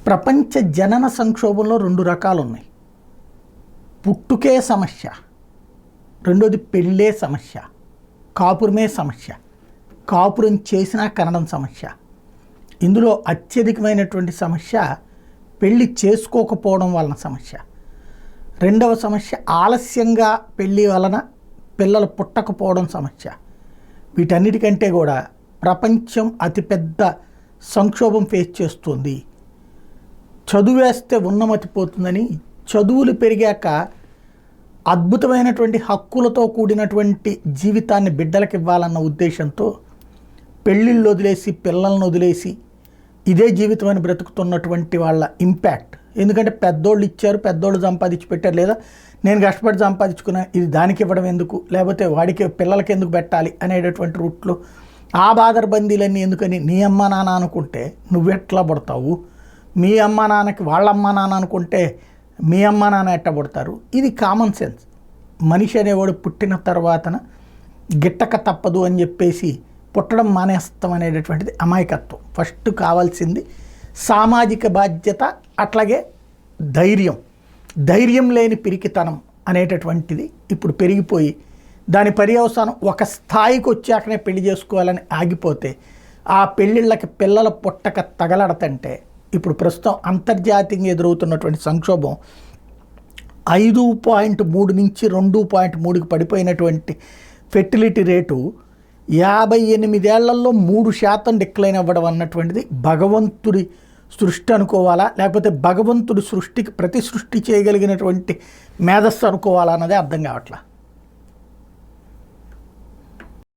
ప్రపంచ జనన సంక్షోభంలో 2 రకాలు ఉన్నాయి. పుట్టుకే సమస్య, రెండోది పెళ్ళే సమస్య, కాపురమే సమస్య, కాపురం చేసినా కనడం సమస్య. ఇందులో అత్యధికమైనటువంటి సమస్య పెళ్ళి చేసుకోకపోవడం వలన సమస్య. రెండవ సమస్య ఆలస్యంగా పెళ్ళి వలన పిల్లలు పుట్టకపోవడం సమస్య. వీటన్నిటికంటే కూడా ప్రపంచం అతిపెద్ద సంక్షోభం ఫేస్ చేస్తుంది. చదువేస్తే ఉన్నమతిపోతుందని చదువులు పెరిగాక అద్భుతమైనటువంటి హక్కులతో కూడినటువంటి జీవితాన్ని బిడ్డలకు ఇవ్వాలన్న ఉద్దేశంతో పెళ్ళిళ్ళు వదిలేసి పిల్లలను వదిలేసి ఇదే జీవితం అని బ్రతుకుతున్నటువంటి వాళ్ళ ఇంపాక్ట్. ఎందుకంటే పెద్దోళ్ళు ఇచ్చారు, పెద్దోళ్ళు సంపాదించి పెట్టారు, లేదా నేను కష్టపడి సంపాదించుకున్నా ఇది దానికి ఇవ్వడం ఎందుకు, లేకపోతే వాడికి పిల్లలకి ఎందుకు పెట్టాలి అనేటటువంటి రూట్లో ఆ బాదర్బందీలన్నీ ఎందుకని నీ అమ్మ నాన్న అనుకుంటే నువ్వెట్లా పడతావు, మీ అమ్మ నాన్నకి వాళ్ళ అమ్మ నాన్న అనుకుంటే మీ అమ్మ నాన్న ఎట్లా పడతారు. ఇది కామన్ సెన్స్. మనిషి అనేవాడు పుట్టిన తర్వాతన గిట్టక తప్పదు అని చెప్పేసి పుట్టడం మానేస్తాం అనేటటువంటిది అమాయకత్వం. ఫస్ట్ కావాల్సింది సామాజిక బాధ్యత, అట్లాగే ధైర్యం లేని పిరికితనం అనేటటువంటిది ఇప్పుడు పెరిగిపోయి దాని పర్యవసానం ఒక స్థాయికి వచ్చాకనే పెళ్లి చేసుకోవాలని ఆగిపోతే ఆ పెళ్ళిళ్ళకి పిల్లల పుట్టక తగలడతంటే ఇప్పుడు ప్రస్తుతం అంతర్జాతీయంగా ఎదురవుతున్నటువంటి సంక్షోభం 5.3 నుంచి 2.3కి పడిపోయినటువంటి ఫెర్టిలిటీ రేటు 58 ఏళ్లలో 3% డిక్లైన్ అవ్వడం అన్నటువంటిది భగవంతుడి సృష్టి అనుకోవాలా, లేకపోతే భగవంతుడి సృష్టికి ప్రతి సృష్టి చేయగలిగినటువంటి మేధస్సు అనుకోవాలా అన్నదే అర్థం కావట్లా.